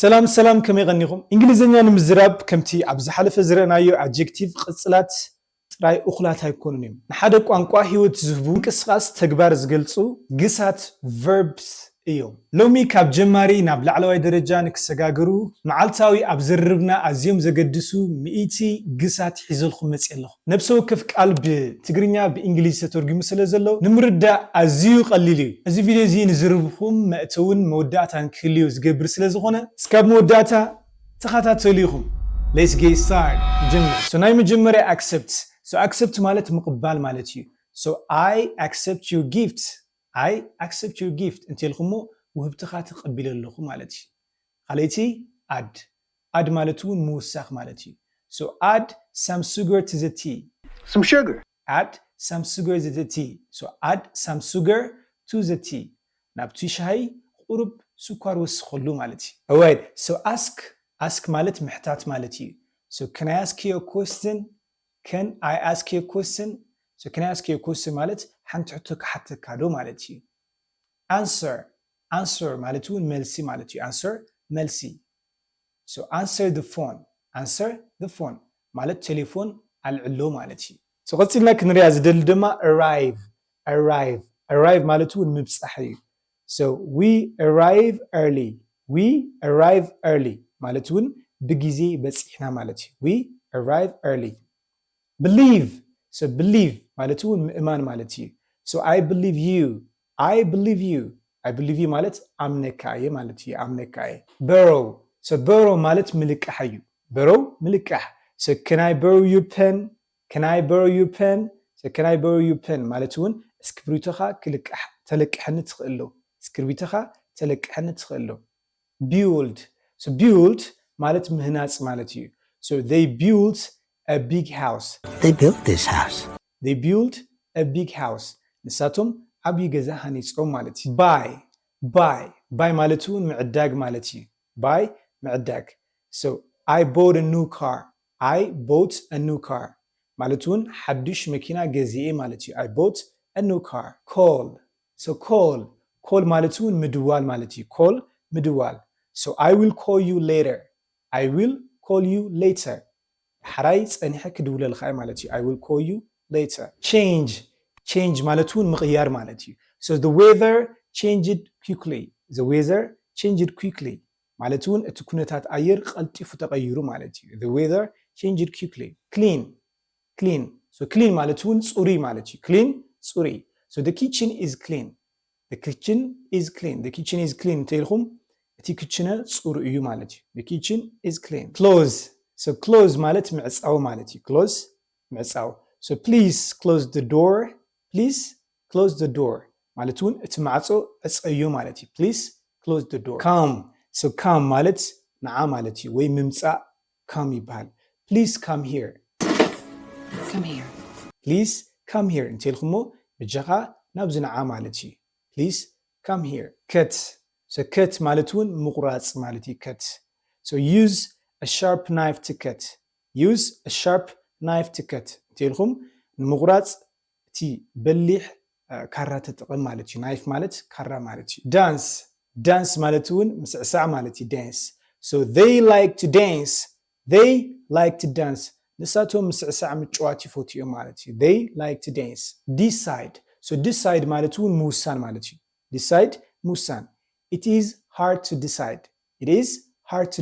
ሰላም ከመይ ቀኒኹም እንግሊዘኛ ንምዝራብ ከምቲ ኣብዚ ሓለፈ ዝረአናዮ ኣድጀክቲቭ ቅጽላት ጥራይ እኹላት ኣይኮኑን እዮም ንሓደ ቋንቋ ህይወት ዝህቡ እንቅስቃስ ተግባር ዝገልጹ ግሳት verbs እዮም ሎሚ ካብ ጀማሪ ናብ ላዕለዋይ ደረጃ ንክሰጋገሩ መዓልታዊ ኣብ ዝርርብና ኣዝዮም ዘገድሱ ሚእቲ ግሳት ሒዘልኩም መጽ ኣለኹ ነብሰ ወከፍ ቃል ብትግርኛ ብእንግሊዝ ተተርጉሙ ስለ ዘሎ ንምርዳእ ኣዝዩ ቀሊል እዩ እዚ ቪድዮ እዚ ንዝርብኩም መእተውን መወዳእታን ክህልዩ ዝገብር ስለ ዝኾነ እስካብ መወዳእታ ተኸታተሉ ኢኹም let's get started ጀምር so ናይ መጀመርያ accept ማለት ምቕባል ማለት እዩ so I accept your gift I accept your gift እንተልኩሞ ውህብትኻ ተቀቢለ ኣለኹ ማለት እዩ ኻለይቲ add ማለት እውን ምውሳኽ ማለት እዩ so add some sugar to the tea some sugar add some sugar to the tea so add some sugar to the tea ናብቲ ሻሂ ቁሩብ ስኳር ወስኸሉ ማለት እዩ alright so ask ማለት ምሕታት ማለት እዩ so can I ask you a question can I ask you a question so can I ask you a question ማለት ሓንቲ ሕቶ ክሓተካ ዶ ማለት እዩ answer ማለት እውን መልሲ ማለት እዩ answer መልሲ so answer the phone ማለት ቴሌፎን አልዕሎ ማለት እዩ so ቀፂልና ክንሪያ ዝደሊ ድማ arrive ማለት እውን ምብጻሕ እዩ so we arrive early ማለት እውን ብጊዜ በጽሕና ማለት እዩ we arrive early believe ማለት እውን ምእማን ማለት እዩ so I believe you ማለት አምነካየ ማለት እዩ አምነካየ borrow ማለት ምልቃሕ እዩ borrow ምልቃሕ so can I borrow your pen so can I borrow your pen ማለት እውን እስክሪብቶኻ ክልቃሕ ተለቅሐኒ ትኽእሎ እስክሪብቶኻ ተለቅሐኒ ትኽእሎ build ማለት ምህናጽ ማለት እዩ so they built a big house they built this house ንሳቶም ዓብይ ገዛ ሃኒጾም ማለት እዩ buy ማለት እውን ምዕዳግ ማለት እዩ buy ምዕዳግ so I bought a new car ማለት እውን ሓድሽ መኪና ገዚኤ ማለት እዩ I bought a new car call ማለት እውን ምድዋል ማለት እዩ call ምድዋል so I will call you later ሓራይ ጸኒሐ ክድውለልካ ማለት እዩ I will call you later change ማለት እውን ምቕያር ማለት እዩ so the weather changed quickly ማለት እውን እቲ ኩነታት ኣየር ቀልጢፉ ተቀይሩ ማለት እዩ the weather changed quickly clean so clean ማለት እውን ጽሪ ማለት እዩ clean ጽሪ so the kitchen is clean ተልኹም እቲ kitchen ጽሩ እዩ ማለት እዩ the kitchen is clean close ማለት ምዕጻው ማለት እዩ ምዕጻው so please close the door ማለት እውን እቲ ማዕጾ ዕጸዩ ማለት እዩ please close the door calm ማለት ነዓ ማለት እዩ ወይ ምምጻእ calm ይባሃል please come here እንተልኩሞ ብጃኻ ናብዚ ነዓ ማለት እዩ please come here cut ማለት እውን ምቁራጽ ማለት እዩ cut so use a sharp knife to cut እንተልኩም ንምቁራጽ እቲ በሊሕ ካራ ተጠቀም ማለት እዩ ናይፍ ማለት ካራ ማለት እዩ ዳንስ ማለት እውን ምስዕሳዕ ማለት እዩ dance so they like to dance ንሳቶም ምስዕሳዕ ምጭዋት ይፈትዩ ማለት እዩ they like to dance decide ማለት እውን ምውሳን ማለት እዩ decide ምውሳን it is hard to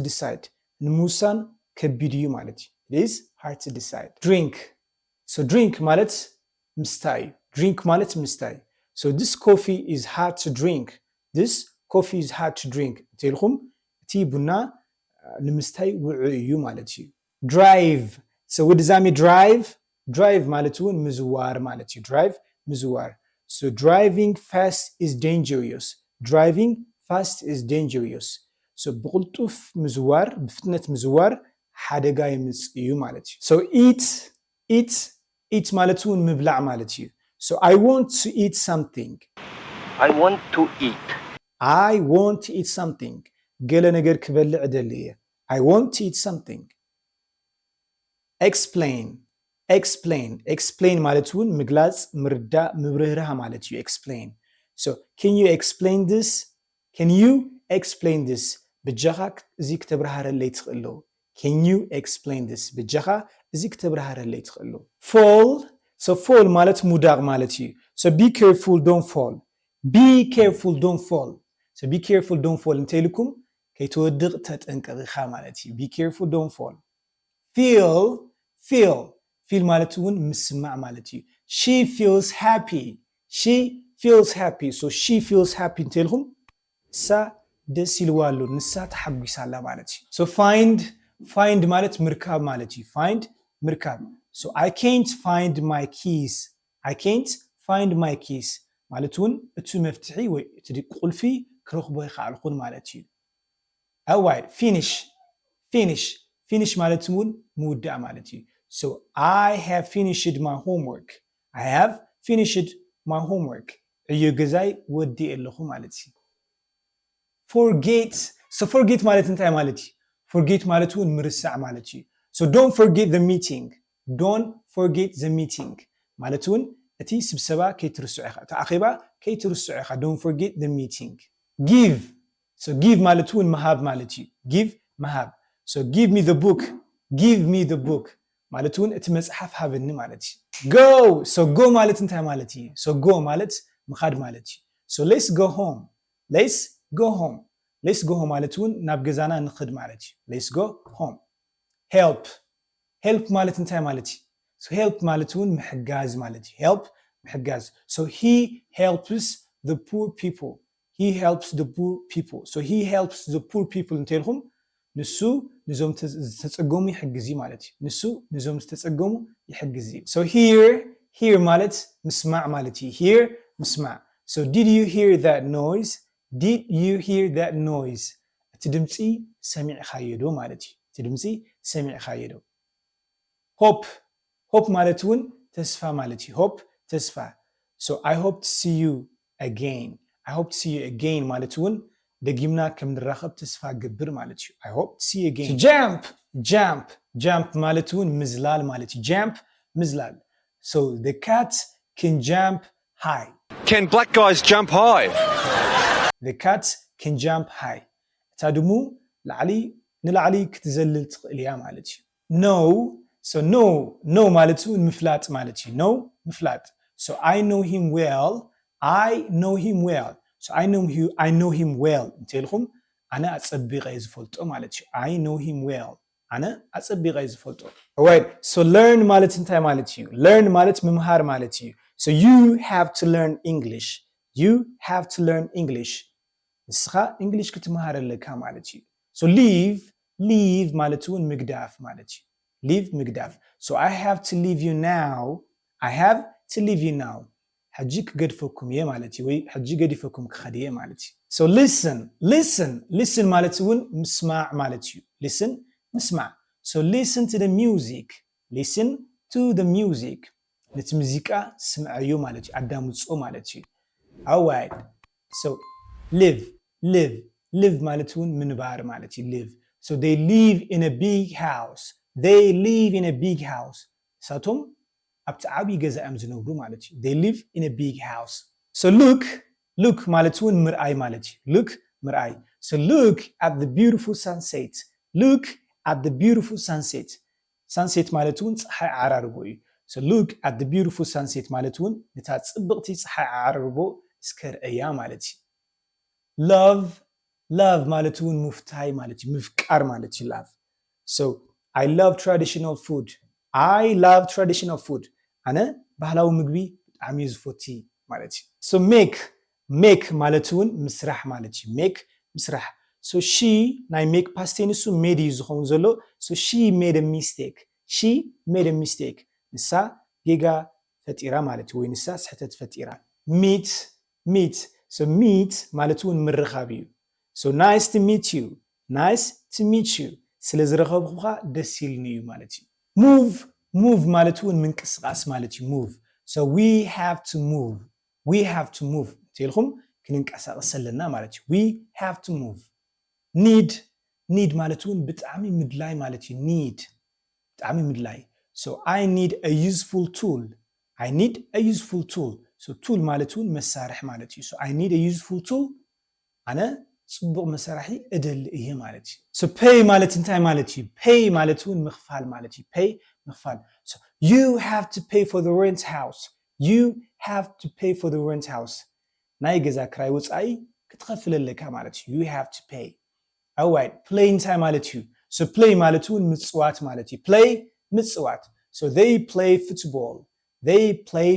decide ንምውሳን ከቢድ እዩ ማለት እዩ it is hard to decide drink ማለት ምስታይ so this coffee is hard to drink እንተልኩም እቲ ቡና ንምስታይ ውዑ እዩ ማለት እዩ drive so what does that mean drive ማለት እውን ምዝዋር ማለት እዩ ምዝዋር so driving fast is dangerous so ብቕልጡፍ ምዝዋር ብፍጥነት ምዝዋር ሓደጋ የምጽእ እዩ ማለት እዩ so eat ማለት እውን ምብላዕ ማለት እዩ so I want to eat something ገለ ነገር ክበልዕ ደልየ I want to eat something explain ማለት እውን ምግላጽ ምርዳእ ምብርህራህ ማለት እዩ explain so can you explain this ብጃኻ እዚ ክተብራሃረለይ ትኽእሎ can you explain this ብጃኻ እዚ ክተብራሃረለይ ትኽእሎ fall so fall ማለት ሙዳቕ ማለት እዩ so be careful don't fall be careful don't fall so be careful don't fall እንተኢልኩም ከይትወድቕ ተጠንቀቕ ኢኻ ማለት እዩ be careful don't fall feel ማለት እውን ምስማዕ ማለት እዩ she feels happy so she feels happy እንተኢልኩም እሳ ደስ ኢልዋ ኣሎ ንሳ ተሓጒሳላ ማለት እዩ so find ማለት ምርካብ ማለት እዩ find ምርካብ so I can't find my keys ማለት እውን እቲ መፍትሒ ወይ እቲ ቁልፊ ክረኽቦ ይኽኣልኩን ማለት እዩ alright finish ማለት እውን ምውዳእ ማለት እዩ so I have finished my homework ዕዮ ገዛይ ወዲእ ኣለኹ ማለት እዩ forget ማለት እንታይ ማለት እዩ forget ማለት እውን ምርሳዕ ማለት እዩ so don't forget the meeting ማለት እውን እቲ ስብሰባ ከይትርስዑ ኢኻ እቲ ኣኼባ ከይትርስዑ ኢኻ don't forget the meeting give ማለት እውን መሃብ ማለት እዩ መሃብ so give me the book ማለት እውን እቲ መጽሓፍ ሃበኒ ማለት እዩ go ማለት እንታይ ማለት እዩ so go ማለት ምኻድ ማለት እዩ so let's go home ማለት እውን ናብ ገዛና ንኽድ ማለት እዩ let's go home help ማለት እንታይ ማለት እዩ so help ማለት እውን ምሕጋዝ ማለት እዩ ምሕጋዝ so he helps the poor people so he helps the poor people እንተኢልኩም ንሱ ንዞም ዝተጸገሙ ይሕግዝ ማለት እዩ ንሱ ንዞም ዝተጸገሙ ይሕግዝ so here ማለት ምስማዕ ማለት እዩ here ምስማዕ so did you hear that noise እቲ ድምፂ ሰሚዕኻዮ ዶ ማለት እዩ እቲ ድምፂ ሰሚዕኻዮ ዶ hope ማለት እውን ተስፋ ማለት እዩ ተስፋ so I hope to see you again ማለት እውን ደጊምና ከም ንራኸብ ተስፋ ገብር ማለት እዩ I hope to see you again so jump ማለት እውን ምዝላል ማለት እዩ ምዝላል so the cat can jump high Can black guys jump high? The cat can jump high. ታድሙ ንላዕሊ ክትዘልል ትኽእል እያ ማለት እዩ no ማለት እውን ምፍላጥ ማለት እዩ no ምፍላጥ so I know him well so I know him well እንተኢልኩም ኣነ ኣጸቢቐ ዝፈልጦ ማለት እዩ I know him well ኣነ ኣጸቢቐ ዝፈልጦ alright so learn ማለት እንታይ ማለት እዩ learn ማለት ምምሃር ማለት እዩ so you have to learn English ንስኻ እንግሊሽ ክትመሃር ኣለካ ማለት እዩ so leave ማለት እውን ምግዳፍ ማለት እዩ leave ምግዳፍ so I have to leave you now ሕጂ ክገድፈኩም እየ ማለት እዩ ወይ ሕጂ ገዲፈኩም ክኸድ እየ ማለት እዩ so listen ማለት እውን ምስማዕ ማለት እዩ listen ምስማዕ so listen to the music ነቲ ሙዚቃ ስምዐዮ ማለት እዩ ኣዳምጾ ማለት እዩ alright so live ማለት እውን ምንባር ማለት እዩ live so they live in a big house ሳቶም ኣብቲ ዓብይ ገዛ እዮም ዝነብሩ ማለት እዩ they live in a big house so look ማለት እውን ምርኣይ ማለት እዩ look ምርኣይ so look at the beautiful sunset ማለት እውን ፀሓይ ዓራርቦ እዩ so look at the beautiful sunset ማለት እውን ነታ ጽብቕቲ ፀሓይ ዓራርቦ እስከርእያ ማለት እዩ love ማለት እውን ምፍታይ ማለት እዩ ምፍቃር ማለት እዩ love so I love traditional food ኣነ ባህላዊ ምግቢ ብጣዕሚ ዝፈቲ ማለት እዩ so make ማለት እውን ምስራሕ ማለት እዩ make ምስራሕ so she ናይ make past tense made እዩ ዝኸውን ዘሎ so she made a mistake ንሳ ጌጋ ፈጢራ ማለት እዩ ወይ ንሳ ስሕተት ፈጢራ meet so meet ማለት እውን ምርኻብ እዩ so nice to meet you ስለ ዝረኸብኩኻ ደስ ይልኒ እዩ ማለት እዩ move ማለት እውን ምንቅስቃስ ማለት እዩ move so we have to move ትልኩም ክንንቀሳቀስ ኣለና ማለት እዩ we have to move need ማለት እውን ብጣዕሚ ምድላይ ማለት እዩ need ብጣዕሚ ምድላይ so I need a useful tool so tool ማለት እውን መሳርሕ ማለት እዩ so I need a useful tool ኣነ ጽቡቕ መሰራሒ እደሊ እየ ማለት እዩ so pay ማለት እንታይ ማለት እዩ pay ማለት እውን ምኽፋል ማለት እዩ pay ምኽፋል so you have to pay for the rent house you have to pay for the rent house ናይ ገዛ ክራይ ወጻኢ ክትኸፍል ኣለካ ማለት እዩ you have to pay alright play እንታይ ማለት እዩ so play ማለት እውን ምጽዋት ማለት እዩ play ምጽዋት so they play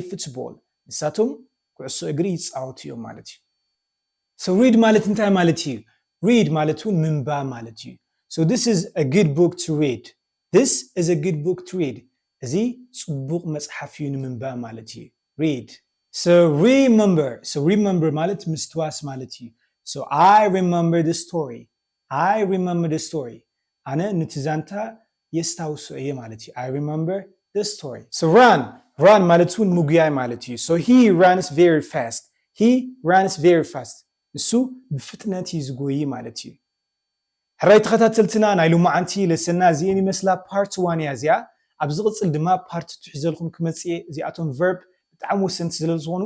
football ንሳቶም ኩዕሶ እግሪ ይጻወቱ እዮም ማለት እዩ so read ማለት እንታይ ማለት እዩ read ማለት እውን ምንባብ ማለት እዩ so this is a good book to read this is a good book to read እዚ ጽቡቕ መጽሓፍ እዩ ንምንባብ ማለት እዩ read so remember ማለት ምስትዋስ ማለት እዩ so I remember the story ኣነ ንትዛንታ የስታውሶ እየ ማለት እዩ I remember the story so run ማለት እውን ሙግያይ ማለት እዩ so he runs very fast ንሱ ብፍጥነት ይዝጎይ ማለት እዩ ሕራይ ተኸታተልትና ናይ ሎማዓንቲ ለሰና እዚአን ይመስላ part 1 እያ እዚኣ ኣብዚ ቅጽል ድማ part 2 ሒዘልኩም ክመጽእ እዚኣቶም verb ብጣዕሚ ወሰንቲ ስለ ዝኾኑ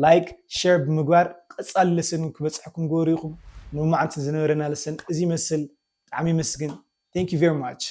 ላይክ ሼር ብምግባር ቀጻሊ ለሰን ክበጽሐኩም ጎሪኹም ሎማዓንቲ ዝነበረና ለሰን እዚ መስል ብጣዕሚ ይመስግን thank you very much